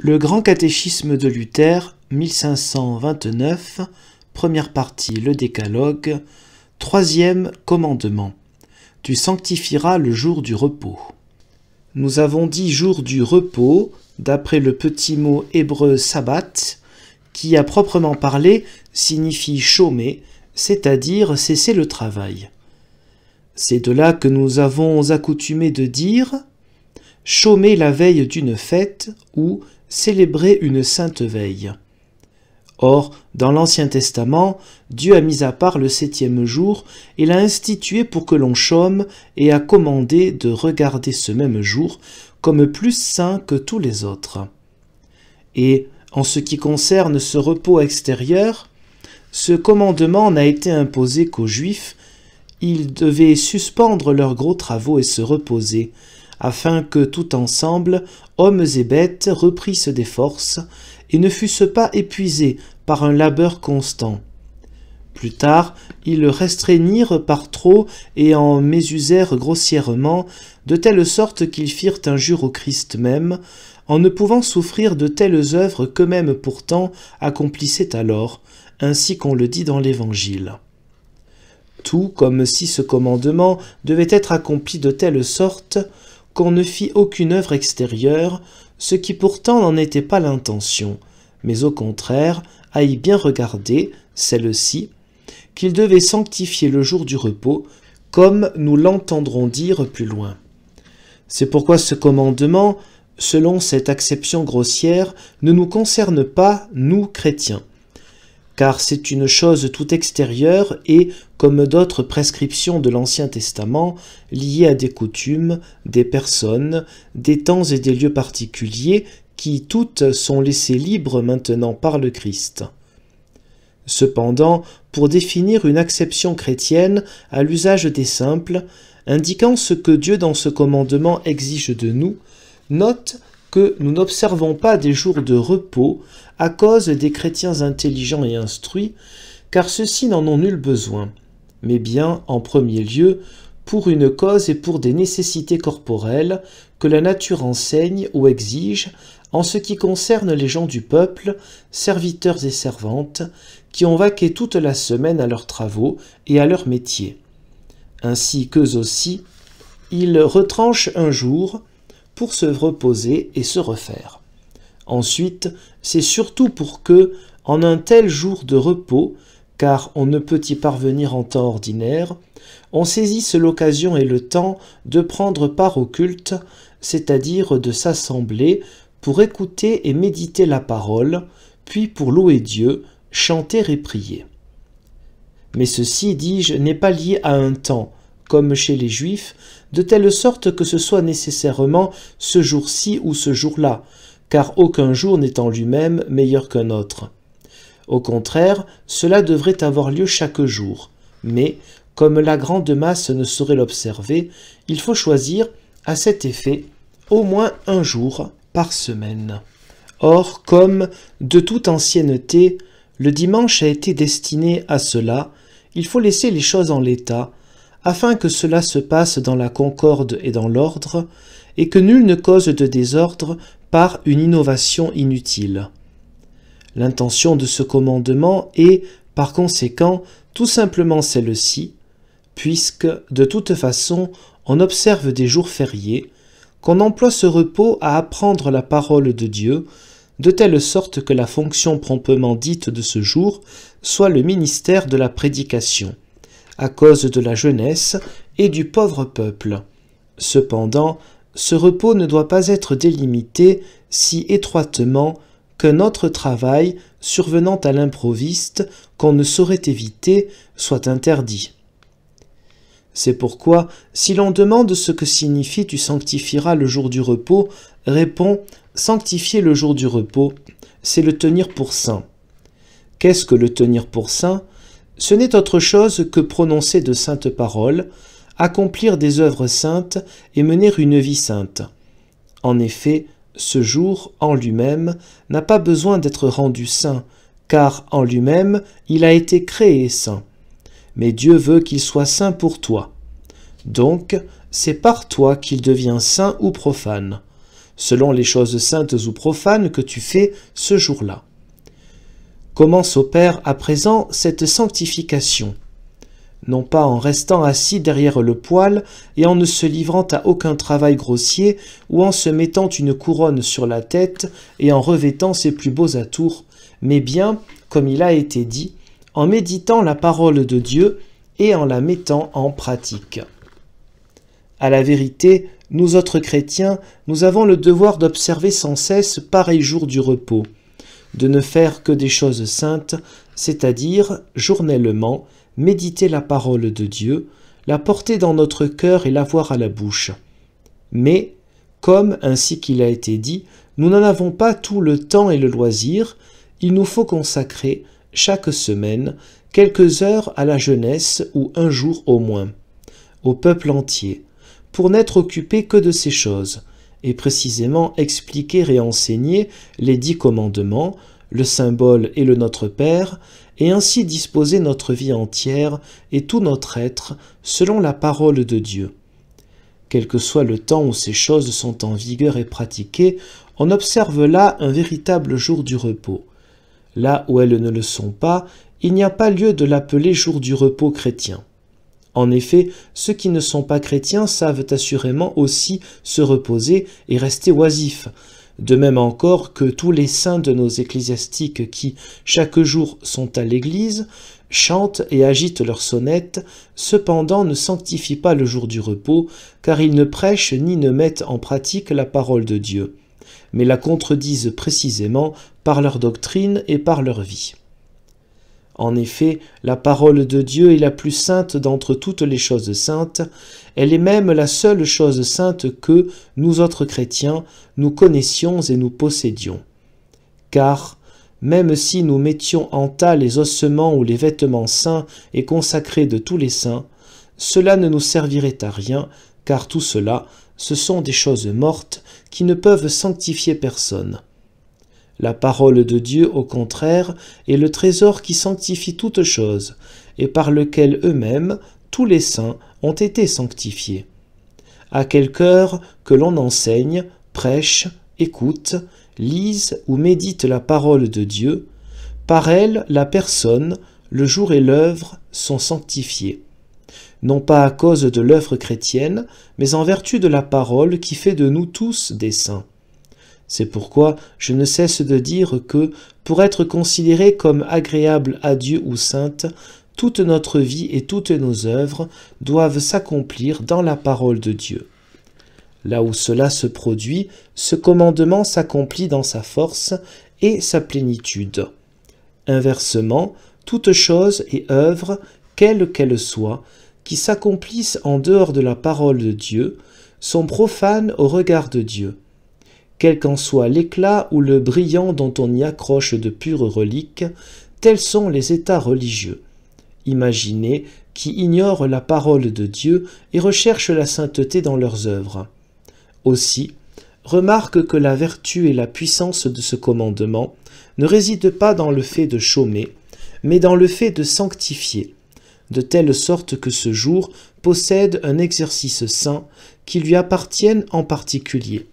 Le Grand Catéchisme de Luther, 1529, première partie, le Décalogue, troisième commandement. Tu sanctifieras le jour du repos. Nous avons dit jour du repos, d'après le petit mot hébreu sabbat, qui à proprement parler signifie chômer, c'est-à-dire cesser le travail. C'est de là que nous avons accoutumé de dire chômer la veille d'une fête ou célébrer une sainte veille. Or, dans l'Ancien Testament, Dieu a mis à part le 7e jour et l'a institué pour que l'on chôme et a commandé de regarder ce même jour comme plus saint que tous les autres. Et, en ce qui concerne ce repos extérieur, ce commandement n'a été imposé qu'aux Juifs. Ils devaient suspendre leurs gros travaux et se reposer, afin que tout ensemble, hommes et bêtes, reprissent des forces et ne fussent pas épuisés par un labeur constant. Plus tard, ils le restreignirent par trop et en mésusèrent grossièrement, de telle sorte qu'ils firent injure au Christ même, en ne pouvant souffrir de telles œuvres qu'eux-mêmes pourtant accomplissaient alors, ainsi qu'on le dit dans l'Évangile. Tout comme si ce commandement devait être accompli de telle sorte qu'on ne fit aucune œuvre extérieure, ce qui pourtant n'en était pas l'intention, mais au contraire, à y bien regarder, celle-ci, qu'il devait sanctifier le jour du repos, comme nous l'entendrons dire plus loin. C'est pourquoi ce commandement, selon cette acception grossière, ne nous concerne pas, nous, chrétiens, car c'est une chose tout extérieure et, comme d'autres prescriptions de l'Ancien Testament, liée à des coutumes, des personnes, des temps et des lieux particuliers qui toutes sont laissées libres maintenant par le Christ. Cependant, pour définir une acception chrétienne à l'usage des simples, indiquant ce que Dieu dans ce commandement exige de nous, note que nous n'observons pas des jours de repos à cause des chrétiens intelligents et instruits, car ceux-ci n'en ont nul besoin, mais bien, en premier lieu, pour une cause et pour des nécessités corporelles que la nature enseigne ou exige en ce qui concerne les gens du peuple, serviteurs et servantes, qui ont vaqué toute la semaine à leurs travaux et à leur métier. Ainsi qu'eux aussi, ils retranchent un jour pour se reposer et se refaire. Ensuite, c'est surtout pour que, en un tel jour de repos, car on ne peut y parvenir en temps ordinaire, on saisisse l'occasion et le temps de prendre part au culte, c'est-à-dire de s'assembler pour écouter et méditer la parole, puis pour louer Dieu, chanter et prier. Mais ceci, dis-je, n'est pas lié à un temps, comme chez les Juifs, de telle sorte que ce soit nécessairement ce jour-ci ou ce jour-là, car aucun jour n'est en lui-même meilleur qu'un autre. Au contraire, cela devrait avoir lieu chaque jour, mais, comme la grande masse ne saurait l'observer, il faut choisir, à cet effet, au moins un jour par semaine. Or, comme, de toute ancienneté, le dimanche a été destiné à cela, il faut laisser les choses en l'état, afin que cela se passe dans la concorde et dans l'ordre, et que nul ne cause de désordre par une innovation inutile. L'intention de ce commandement est, par conséquent, tout simplement celle-ci, puisque, de toute façon, on observe des jours fériés, qu'on emploie ce repos à apprendre la parole de Dieu, de telle sorte que la fonction promptement dite de ce jour soit le ministère de la prédication, à cause de la jeunesse et du pauvre peuple. Cependant, ce repos ne doit pas être délimité si étroitement qu'un autre travail, survenant à l'improviste, qu'on ne saurait éviter, soit interdit. C'est pourquoi, si l'on demande ce que signifie « tu sanctifieras le jour du repos », répond « sanctifier le jour du repos », c'est le tenir pour saint. Qu'est-ce que le tenir pour saint ? Ce n'est autre chose que prononcer de saintes paroles, accomplir des œuvres saintes et mener une vie sainte. En effet, ce jour, en lui-même, n'a pas besoin d'être rendu saint, car en lui-même, il a été créé saint. Mais Dieu veut qu'il soit saint pour toi. Donc, c'est par toi qu'il devient saint ou profane. selon les choses saintes ou profanes que tu fais ce jour-là. Comment s'opère à présent cette sanctification? Non pas en restant assis derrière le poêle et en ne se livrant à aucun travail grossier ou en se mettant une couronne sur la tête et en revêtant ses plus beaux atours, mais bien, comme il a été dit, en méditant la parole de Dieu et en la mettant en pratique. À la vérité, nous autres chrétiens, nous avons le devoir d'observer sans cesse pareil jour du repos, de ne faire que des choses saintes, c'est-à-dire, journellement, méditer la parole de Dieu, la porter dans notre cœur et l'avoir à la bouche. Mais, comme, ainsi qu'il a été dit, nous n'en avons pas tout le temps et le loisir, il nous faut consacrer, chaque semaine, quelques heures à la jeunesse ou un jour au moins, au peuple entier, pour n'être occupé que de ces choses, et précisément expliquer et enseigner les 10 commandements, le symbole et le Notre Père, et ainsi disposer notre vie entière et tout notre être selon la parole de Dieu. Quel que soit le temps où ces choses sont en vigueur et pratiquées, on observe là un véritable jour du repos. Là où elles ne le sont pas, il n'y a pas lieu de l'appeler jour du repos chrétien. En effet, ceux qui ne sont pas chrétiens savent assurément aussi se reposer et rester oisifs, de même encore que tous les saints de nos ecclésiastiques qui, chaque jour, sont à l'église, chantent et agitent leurs sonnettes, cependant ne sanctifient pas le jour du repos, car ils ne prêchent ni ne mettent en pratique la parole de Dieu, mais la contredisent précisément par leur doctrine et par leur vie. En effet, la parole de Dieu est la plus sainte d'entre toutes les choses saintes, elle est même la seule chose sainte que, nous autres chrétiens, nous connaissions et nous possédions. Car, même si nous mettions en tas les ossements ou les vêtements saints et consacrés de tous les saints, cela ne nous servirait à rien, car tout cela, ce sont des choses mortes qui ne peuvent sanctifier personne. La parole de Dieu, au contraire, est le trésor qui sanctifie toutes choses, et par lequel eux-mêmes, tous les saints, ont été sanctifiés. À quel cœur que l'on enseigne, prêche, écoute, lise ou médite la parole de Dieu, par elle, la personne, le jour et l'œuvre sont sanctifiés. Non pas à cause de l'œuvre chrétienne, mais en vertu de la parole qui fait de nous tous des saints. C'est pourquoi je ne cesse de dire que, pour être considérée comme agréable à Dieu ou sainte, toute notre vie et toutes nos œuvres doivent s'accomplir dans la parole de Dieu. Là où cela se produit, ce commandement s'accomplit dans sa force et sa plénitude. Inversement, toute chose et œuvre, quelle qu'elle soit, qui s'accomplissent en dehors de la parole de Dieu, sont profanes au regard de Dieu. Quel qu'en soit l'éclat ou le brillant dont on y accroche de pures reliques, tels sont les états religieux. Imaginez qui ignorent la parole de Dieu et recherchent la sainteté dans leurs œuvres. Aussi, remarque que la vertu et la puissance de ce commandement ne résident pas dans le fait de chômer, mais dans le fait de sanctifier, de telle sorte que ce jour possède un exercice saint qui lui appartienne en particulier.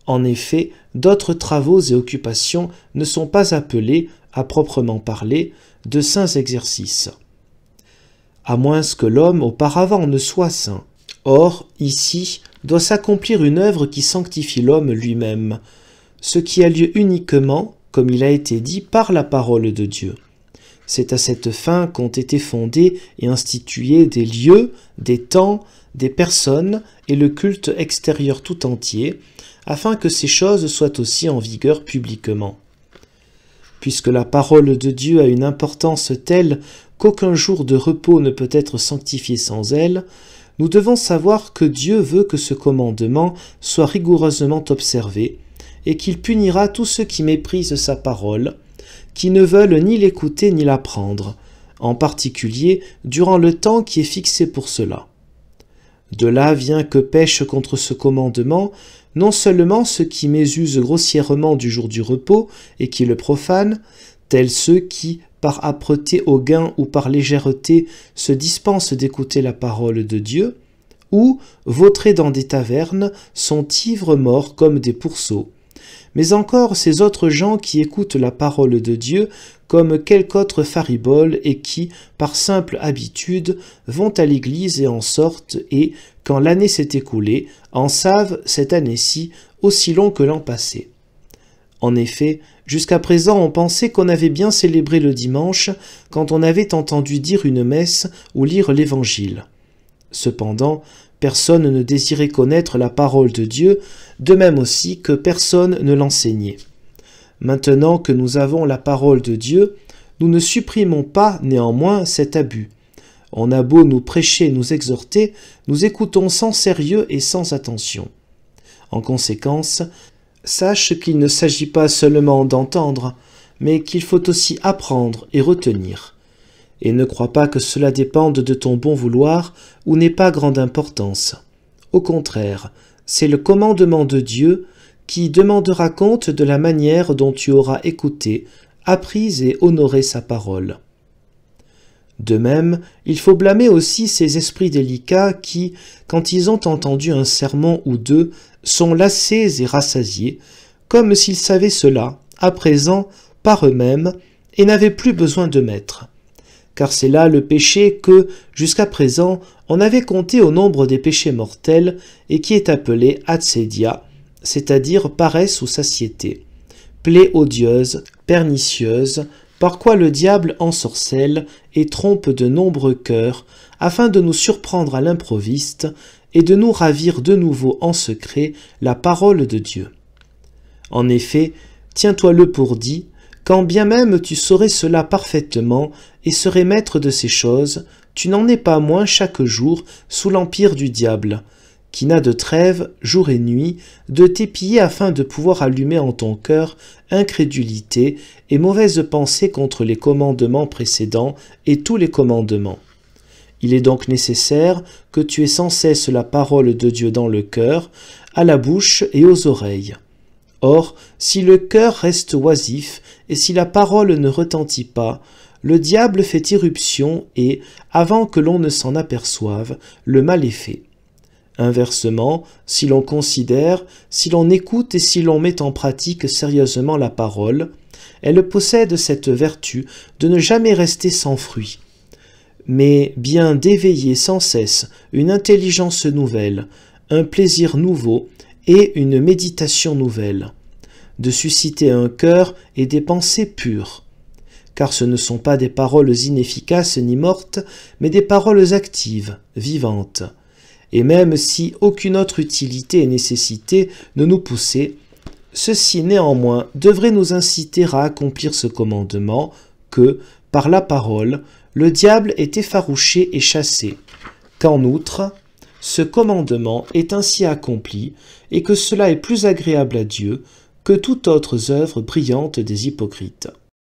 En effet, d'autres travaux et occupations ne sont pas appelés, à proprement parler, de saints exercices, à moins que l'homme auparavant ne soit saint. Or, ici, doit s'accomplir une œuvre qui sanctifie l'homme lui-même, ce qui a lieu uniquement, comme il a été dit, par la parole de Dieu. C'est à cette fin qu'ont été fondés et institués des lieux, des temps, des personnes et le culte extérieur tout entier, afin que ces choses soient aussi en vigueur publiquement. Puisque la parole de Dieu a une importance telle qu'aucun jour de repos ne peut être sanctifié sans elle, nous devons savoir que Dieu veut que ce commandement soit rigoureusement observé et qu'il punira tous ceux qui méprisent sa parole, qui ne veulent ni l'écouter ni l'apprendre, en particulier durant le temps qui est fixé pour cela. De là vient que pêchent contre ce commandement non seulement ceux qui mésusent grossièrement du jour du repos et qui le profanent, tels ceux qui, par âpreté au gain ou par légèreté, se dispensent d'écouter la parole de Dieu. ou, vautrés dans des tavernes, sont ivres morts comme des pourceaux. Mais encore ces autres gens qui écoutent la parole de Dieu comme quelque autre faribole et qui, par simple habitude, vont à l'église et en sortent et, quand l'année s'est écoulée, en savent cette année-ci aussi long que l'an passé. En effet, jusqu'à présent on pensait qu'on avait bien célébré le dimanche quand on avait entendu dire une messe ou lire l'Évangile. Cependant, personne ne désirait connaître la parole de Dieu, de même aussi que personne ne l'enseignait. Maintenant que nous avons la parole de Dieu, nous ne supprimons pas néanmoins cet abus. On a beau nous prêcher, nous exhorter, nous écoutons sans sérieux et sans attention. En conséquence, sache qu'il ne s'agit pas seulement d'entendre, mais qu'il faut aussi apprendre et retenir. Et ne crois pas que cela dépende de ton bon vouloir ou n'ait pas grande importance. Au contraire, c'est le commandement de Dieu qui demandera compte de la manière dont tu auras écouté, appris et honoré sa parole. De même, il faut blâmer aussi ces esprits délicats qui, quand ils ont entendu un sermon ou deux, sont lassés et rassasiés, comme s'ils savaient cela, à présent, par eux-mêmes, et n'avaient plus besoin de maître. Car c'est là le péché que, jusqu'à présent, on avait compté au nombre des péchés mortels et qui est appelé atsedia, c'est-à-dire paresse ou satiété, plaie odieuse, pernicieuse, par quoi le diable ensorcelle et trompe de nombreux cœurs, afin de nous surprendre à l'improviste et de nous ravir de nouveau en secret la parole de Dieu. En effet, tiens-toi-le pour dit, quand bien même tu saurais cela parfaitement et serais maître de ces choses, tu n'en es pas moins chaque jour sous l'empire du diable, qui n'a de trêve, jour et nuit, de t'épier afin de pouvoir allumer en ton cœur incrédulité et mauvaise pensée contre les commandements précédents et tous les commandements. Il est donc nécessaire que tu aies sans cesse la parole de Dieu dans le cœur, à la bouche et aux oreilles. Or, si le cœur reste oisif et si la parole ne retentit pas, le diable fait irruption et, avant que l'on ne s'en aperçoive, le mal est fait. Inversement, si l'on considère, si l'on écoute et si l'on met en pratique sérieusement la parole, elle possède cette vertu de ne jamais rester sans fruit, mais bien d'éveiller sans cesse une intelligence nouvelle, un plaisir nouveau et une méditation nouvelle, de susciter un cœur et des pensées pures, car ce ne sont pas des paroles inefficaces ni mortes, mais des paroles actives, vivantes. Et même si aucune autre utilité et nécessité ne nous poussait, ceci néanmoins devrait nous inciter à accomplir ce commandement que, par la parole, le diable est effarouché et chassé, qu'en outre, ce commandement est ainsi accompli et que cela est plus agréable à Dieu que toute autre œuvre brillante des hypocrites.